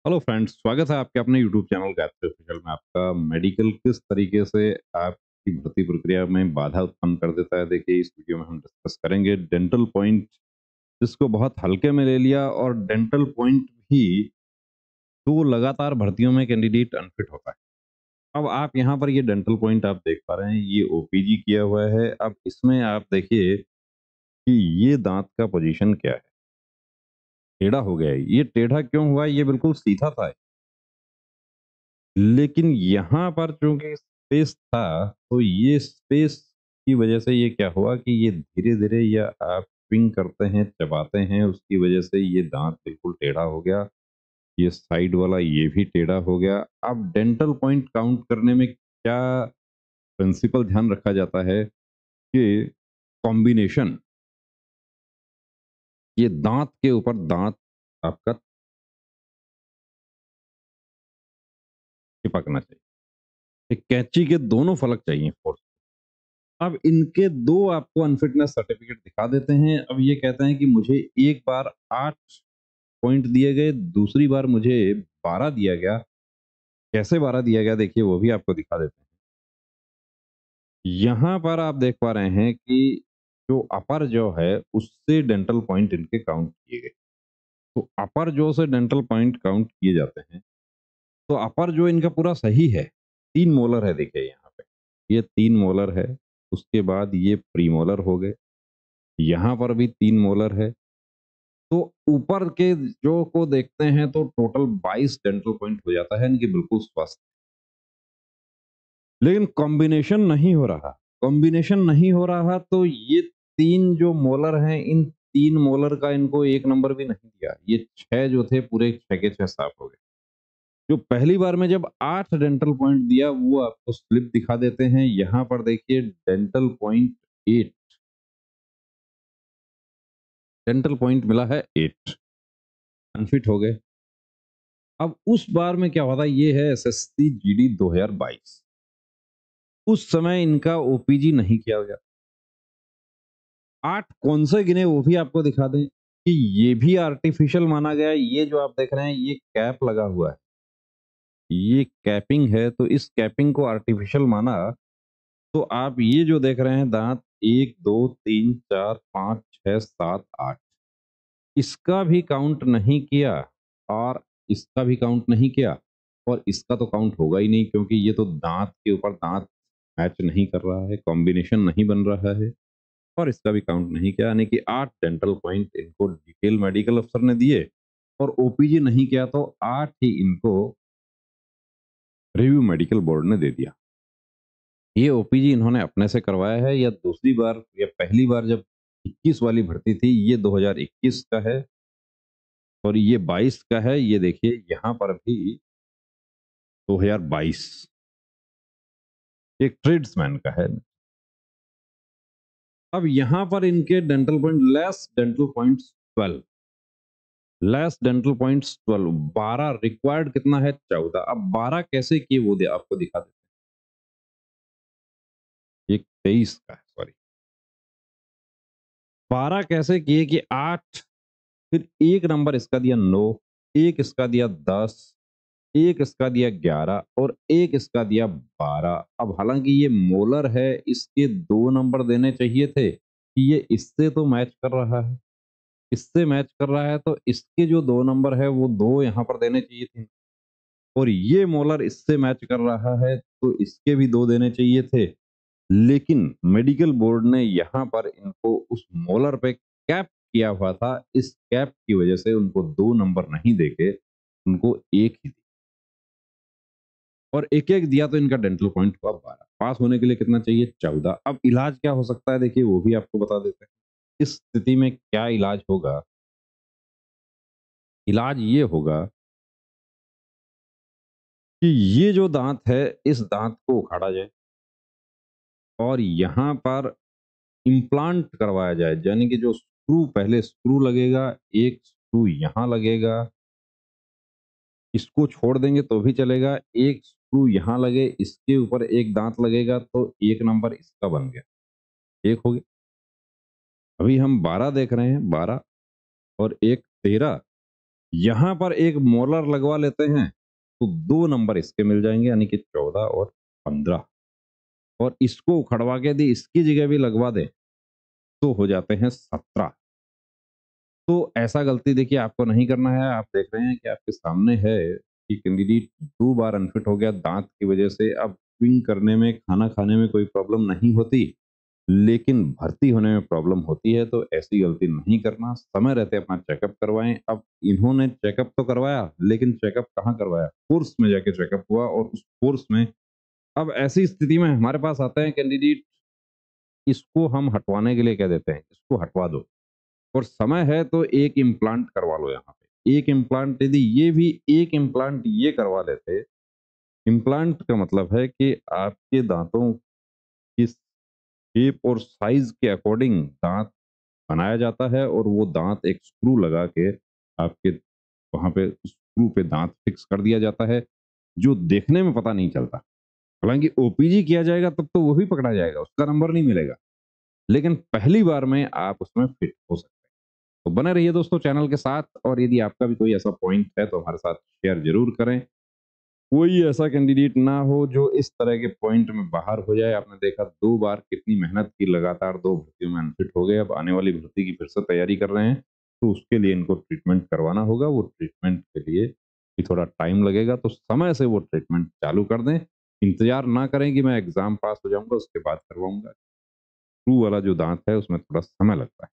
Hello friends, स्वागत है आपके अपने यूट्यूब चैनल गैप ऑफिशियल में। आपका मेडिकल किस तरीके से आपकी भर्ती प्रक्रिया में बाधा उत्पन्न कर देता है, देखिए इस वीडियो में हम डिस्कस करेंगे। डेंटल पॉइंट जिसको बहुत हल्के में ले लिया, और डेंटल पॉइंट भी तो लगातार भर्तियों में कैंडिडेट अनफिट होता है। अब आप यहाँ पर ये डेंटल पॉइंट आप देख पा रहे हैं, ये ओपीजी किया हुआ है। अब इसमें आप देखिए कि ये दांत का पोजीशन क्या है, टेढ़ा हो गया है। ये टेढ़ा क्यों हुआ है? ये बिल्कुल सीधा था, लेकिन यहाँ पर चूंकि स्पेस था, तो ये स्पेस की वजह से ये क्या हुआ कि ये धीरे धीरे, या आप स्विंग करते हैं, चबाते हैं, उसकी वजह से ये दांत बिल्कुल टेढ़ा हो गया। ये साइड वाला ये भी टेढ़ा हो गया। अब डेंटल पॉइंट काउंट करने में क्या प्रिंसिपल ध्यान रखा जाता है कि कॉम्बिनेशन, ये दांत के ऊपर दांत आपका चिपकना चाहिए। एक कैंची के दोनों फलक चाहिए फोर्स। अब इनके दो आपको अनफिटनेस सर्टिफिकेट दिखा देते हैं। अब ये कहते हैं कि मुझे एक बार 8 पॉइंट दिए गए, दूसरी बार मुझे 12 दिया गया। कैसे 12 दिया गया, देखिए वो भी आपको दिखा देते हैं। यहाँ पर आप देख पा रहे हैं कि जो अपर जो है उससे डेंटल पॉइंट इनके काउंट किए गए। तो अपर जो से डेंटल पॉइंट काउंट किए जाते हैं, तो अपर जो इनका पूरा सही है। 3 मोलर है, देखिए यहाँ पे ये 3 मोलर है। उसके बाद ये प्रीमोलर हो गए, यहाँ पर भी 3 मोलर है। तो ऊपर के जो को देखते हैं तो टोटल 22 डेंटल पॉइंट हो जाता है, इनकी बिल्कुल स्वस्थ। लेकिन कॉम्बिनेशन नहीं हो रहा। कॉम्बिनेशन नहीं हो रहा, तो ये 3 जो मोलर हैं, इन 3 मोलर का इनको 1 नंबर भी नहीं दिया। ये 6 जो थे, पूरे 6 के 6 साफ हो गए। जो पहली बार में जब 8 डेंटल पॉइंट दिया, वो आपको स्लिप दिखा देते हैं। यहाँ पर देखिए डेंटल पॉइंट 8, डेंटल पॉइंट मिला है 8, अनफिट हो गए। अब उस बार में क्या हुआ था, ये है एसएससी जीडी 2022। उस समय इनका ओपीजी नहीं किया गया। 8 कौन से गिने वो भी आपको दिखा दें कि ये भी आर्टिफिशियल माना गया। ये जो आप देख रहे हैं, ये कैप लगा हुआ है, ये कैपिंग है। तो इस कैपिंग को आर्टिफिशियल माना। तो आप ये जो देख रहे हैं दांत, 1 2 3 4 5 6 7 8, इसका भी काउंट नहीं किया, और इसका भी काउंट नहीं किया, और इसका तो काउंट होगा ही नहीं, क्योंकि ये तो दांत के ऊपर दांत मैच नहीं कर रहा है, कॉम्बिनेशन नहीं बन रहा है। और इसका भी काउंट नहीं किया, यानी कि 8 डेंटल पॉइंट इनको डिटेल मेडिकल अफसर ने दिए, और ओपीजी नहीं किया, तो 8 ही इनको रिव्यू मेडिकल बोर्ड ने दे दिया। ये ओपीजी इन्होंने अपने से करवाया है, या दूसरी बार या पहली बार जब 21 वाली भर्ती थी, ये 2021 का है, और ये 22 का है। ये देखिए यहाँ पर भी 2022 एक ट्रेड्समैन का है। अब यहाँ पर इनके dental point less, dental points 12, less dental points 12, 12 required कितना है, 14। अब 12 कैसे किए वो दे आपको दिखा देते हैं। एक 23 का है, सॉरी, 12 कैसे किए कि 8, फिर एक नंबर इसका दिया 9, एक इसका दिया 10, एक इसका दिया 11, और एक इसका दिया 12। अब हालांकि ये मोलर है, इसके 2 नंबर देने चाहिए थे कि ये इससे तो मैच कर रहा है, इससे मैच कर रहा है, तो इसके जो 2 नंबर है वो 2 यहाँ पर देने चाहिए थे। और ये मोलर इससे मैच कर रहा है, तो इसके भी 2 देने चाहिए थे। लेकिन मेडिकल बोर्ड ने यहाँ पर इनको उस मोलर पे कैप किया हुआ था। इस कैप की वजह से उनको 2 नंबर नहीं देके उनको 1 ही दिया, और एक एक दिया, तो इनका डेंटल पॉइंट हुआ 12। पास होने के लिए कितना चाहिए, 14। अब इलाज क्या हो सकता है, देखिए वो भी आपको बता देते हैं। इस स्थिति में क्या इलाज होगा? इलाज ये होगा कि ये जो दांत है, इस दांत को उखाड़ा जाए, और यहाँ पर इम्प्लांट करवाया जाए। यानी कि जो स्क्रू, पहले स्क्रू लगेगा, एक स्क्रू यहाँ लगेगा, इसको छोड़ देंगे तो भी चलेगा। एक स्क्रू यहाँ लगे, इसके ऊपर एक दांत लगेगा, तो 1 नंबर इसका बन गया, एक हो गया। अभी हम 12 देख रहे हैं, 12 और एक 13, यहाँ पर एक मोलर लगवा लेते हैं, तो 2 नंबर इसके मिल जाएँगे यानी कि 14 और 15 और इसको उखड़वा के यदि इसकी जगह भी लगवा दें, तो हो जाते हैं 17। तो ऐसा गलती देखिए आपको नहीं करना है। आप देख रहे हैं कि आपके सामने है कि कैंडिडेट 2 बार अनफिट हो गया दाँत की वजह से। अब स्विंग करने में, खाना खाने में कोई प्रॉब्लम नहीं होती, लेकिन भर्ती होने में प्रॉब्लम होती है, तो ऐसी गलती नहीं करना। समय रहते अपना चेकअप करवाएँ। अब इन्होंने चेकअप तो करवाया, लेकिन चेकअप कहाँ करवाया? कोर्स में जाके चेकअप हुआ और उस कोर्स में अब ऐसी स्थिति में हमारे पास आते हैं कैंडिडेट, इसको हम हटवाने के लिए कह देते हैं, इसको हटवा दो। और समय है तो एक इम्प्लांट करवा लो यहाँ पे। एक इम्प्लांट यदि ये भी एक इम्प्लांट ये करवा लेते, इम्प्लांट का मतलब है कि आपके दाँतों की शेप और साइज़ के अकॉर्डिंग दाँत बनाया जाता है और वो दाँत एक स्क्रू लगा के आपके वहाँ पे स्क्रू पे दाँत फिक्स कर दिया जाता है, जो देखने में पता नहीं चलता। हालाँकि ओपीजी किया जाएगा तब तो वो भी पकड़ा जाएगा, उसका नंबर नहीं मिलेगा। लेकिन पहली बार में आप उसमें फिट हो सकते हैं। तो बने रहिए दोस्तों चैनल के साथ और यदि आपका भी कोई ऐसा पॉइंट है तो हमारे साथ शेयर ज़रूर करें। कोई ऐसा कैंडिडेट ना हो जो इस तरह के पॉइंट में बाहर हो जाए। आपने देखा 2 बार कितनी मेहनत की, लगातार 2 भर्तियों में अनफिट हो गए। अब आने वाली भर्ती की फिर से तैयारी कर रहे हैं, तो उसके लिए इनको ट्रीटमेंट करवाना होगा। वो ट्रीटमेंट के लिए भी थोड़ा टाइम लगेगा, तो समय से वो ट्रीटमेंट चालू कर दें। इंतज़ार ना करें कि मैं एग्ज़ाम पास हो जाऊँगा उसके बाद करवाऊँगा। स्क्रू वाला जो दाँत है उसमें थोड़ा समय लगता है।